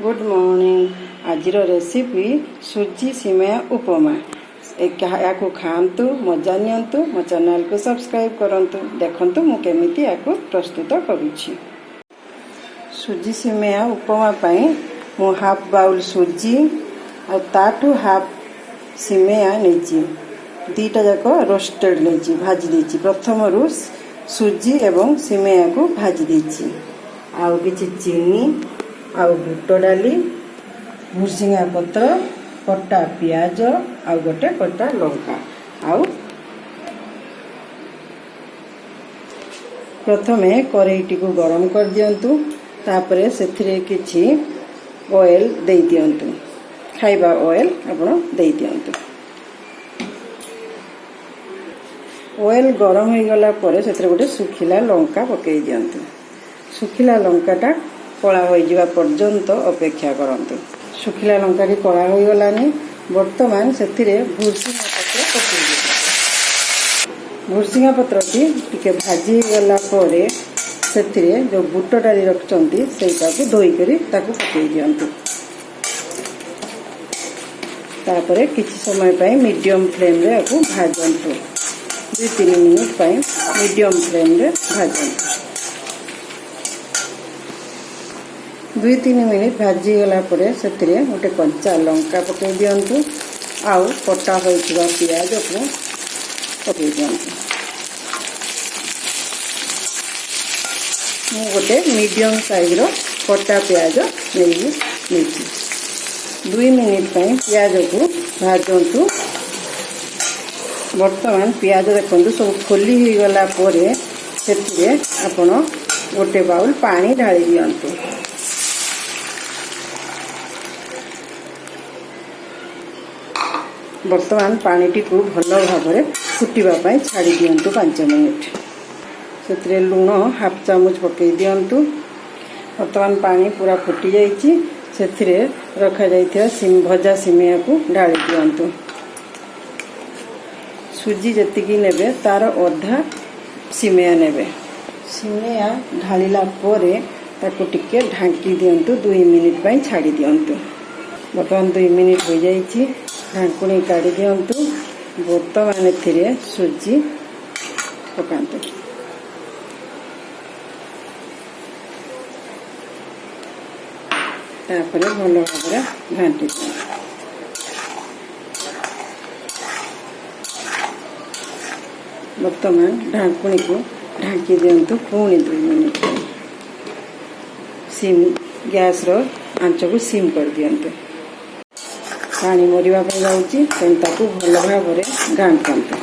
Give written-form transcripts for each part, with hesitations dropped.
Good morning. आज recipe सुजी सिमेया उपमा। या खातु मजा नियंतु। मो चैनल को सब्सक्राइब करंतु। देखंतु मु केमिति या प्रस्तुत करूछि। सुजी सिमेया उपमा पई मु हाफ बाउल सुजी आ ताठू हाफ सिमेया नेची। दीटा जाक रोस्टेड नेची भाजी देची। प्रथम रु सुजी एवं सिमेया को भाजी देची। आउ किछि चीनी आउ बुट डाली भुर्सिंगा पत्र कटा पियाज आउ गोटे कटा लंका आउ प्रथमे कढ़ईटी को गरम कर दियंतु। तापरे सेथिरे किछि ऑयल दे दियंतु। खाइबा ऑयल आपण दे दियंतु। ऑयल गरम हो गला परे सेथिरे गोटे सुखिला लंका पकई दियंतु। सुखिला लंकाटा कला हो जावा पर्यंत अपेक्षा करंतु। सुखिला लंका टी कला हो गलानी। वर्तमान सेथिरे भुर्सिंगा पत्र पकई दियंतु। भुर्सिंगा पत्र टी भाजी गला परे सेथिरे जो बुट डाली रखचंती सेटा को धोई करी ताको पकई दियंतु। तापरे किछि समय पई मीडियम फ्लेम रे आको भाजंतु। 2-3 मिनिट पई मीडियम फ्लेम रे भाजंतु। 2-3 मिनिट भाजी गला परे सेथिरे गोटे कंचा लंका पकई दियंतु। आउ कटा होइथिबा पियाज को पकई दियंतु। मु गोटे मीडियम साइज रो कटा पियाज नेछि। 2 मिनिट पई पियाज को भाजंतु। वर्तमान पियाज देखंतु सब खोली ही गला परे सेथिरे आपण गोटे बाउल पानी ढाली दियंतु। वर्तमान पानी को भल भाव फुटवा छाड़ी दियंतु 5 मिनिट। से लुण हाफ चामच पकई दियंतु। वर्तमान पानी पूरा फुटी जाइए। से रखा भजा सिमेया को ढाली दियंतु। सुजी जतिकी नेबे तार अधा सिमेया नेबे। सिमेया ढालिला परे ताको टिके ढांकी दियंतु। 2 मिनिट पई छाड़ी दियंतु। वर्तमान 2 मिनिट हो जाइए। ढांकुणी काढ़ी दियंतु। वर्तमान एथिरे सुजी पकांतु। तापरे भल भाव घांटी वर्तमान ढांकुणी को ढांकी दियंतु। पुणी 2 मिनिट सिम गैस रो आंच को सिम कर दियंतु। पानी मरिबा पे जाउची ताकू भल भाव घांटंतु।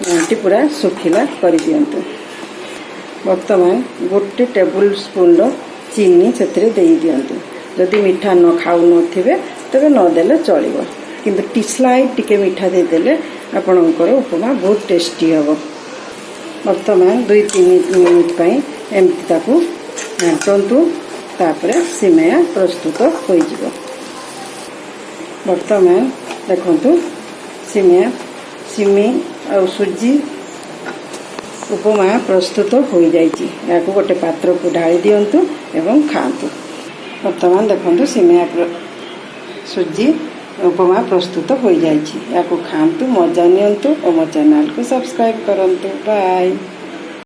घांटी पूरा सुखिला कर दियंतु। वर्तमान गोटे टेबल स्पून रो चीनी सेथिरे देई दियंतु। जदि मीठा न खाउ नथिबे तबे न देले चलिबो। किंतु स्लाइड टिके मीठा दे देले आपणकर उपमा बहुत टेस्टी हबो। वर्तमान 2-3 मिनिट पई एमती ताकू घांटंतु। तापरे सिमेया प्रस्तुत होई जिवो। वर्तमान देखंतु सिमी और सुजी उपमा प्रस्तुत हो जाइए। या गोटे पात्र को ढाली दियंतु एवं खातु। वर्तमान देखंतु सिमेया सुजी उपमा प्रस्तुत हो जाइए। या खातु मजा नियंतु और मो चैनल को सब्सक्राइब करंतु। बाय।